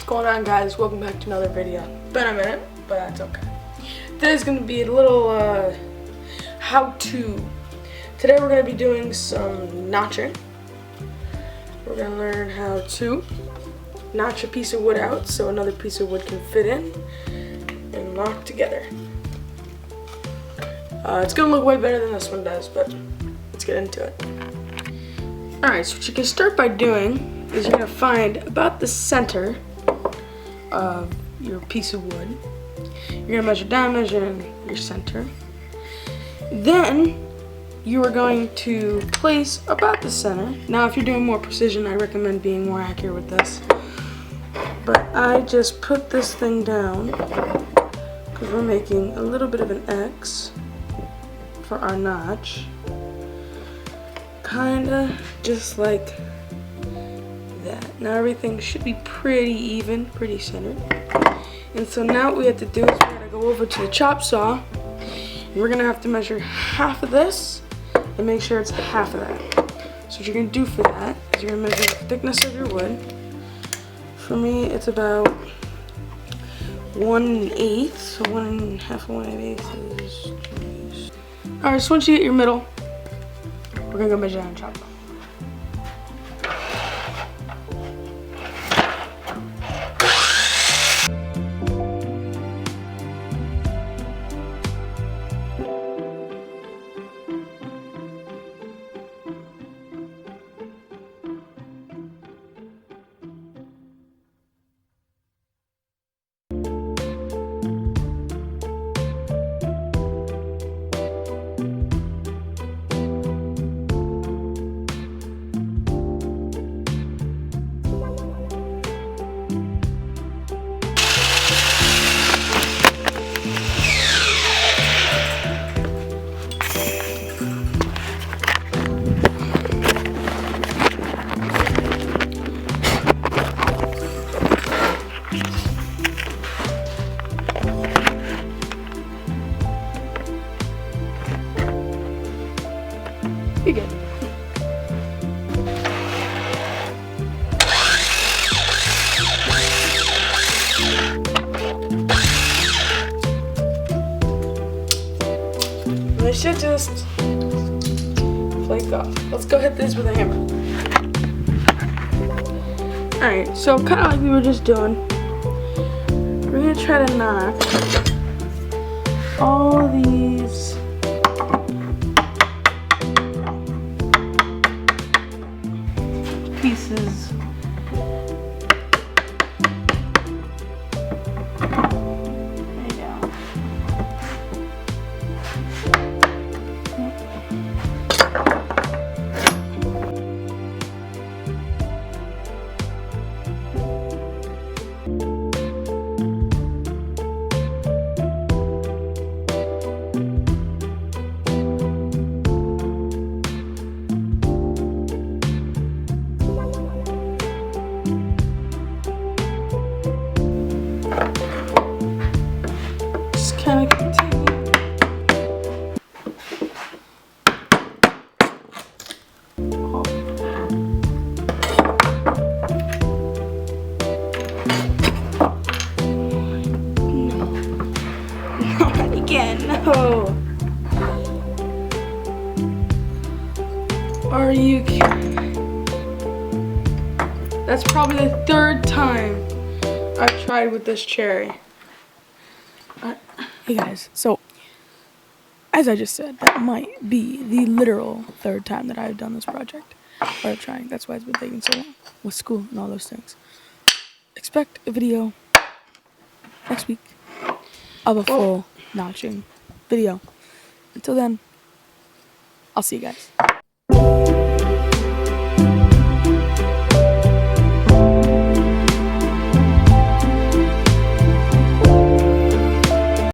going on, guys? Welcome back to another video. Been a minute, but that's okay. Today's gonna be a little how-to. Today we're gonna be doing some notching. We're gonna learn how to notch a piece of wood out so another piece of wood can fit in and lock together. It's gonna look way better than this one does, but let's get into it. Alright, so what you can start by doing is you're gonna find about the center of your piece of wood. You're gonna measure down, measure in your center. Then you are going to place about the center. Now, if you're doing more precision, I recommend being more accurate with this. But I just put this thing down because we're making a little bit of an X for our notch. Kinda just like that. Now everything should be pretty even, pretty centered. And so now what we have to do is we're gonna go over to the chop saw and we're gonna have to measure half of this and make sure it's half of that. So what you're gonna do for that is you're gonna measure the thickness of your wood. For me, it's about 1/8, so 1.5 and 1/8 is 2. Alright, so once you get your middle, we're gonna go measure down and chop it. You're good. They should just flake off. Let's go hit this with a hammer. Alright, so kind of like we were just doing, we're going to try to knock all these pieces kind of continue. Oh. No. Not again. No. Are you kidding? That's probably the third time I've tried with this cherry. Hey guys, so as I just said, that might be the literal third time that I've done this project, or trying. That's why it's been taking so long with school and all those things. Expect a video next week of a full notching video. Until then, I'll see you guys.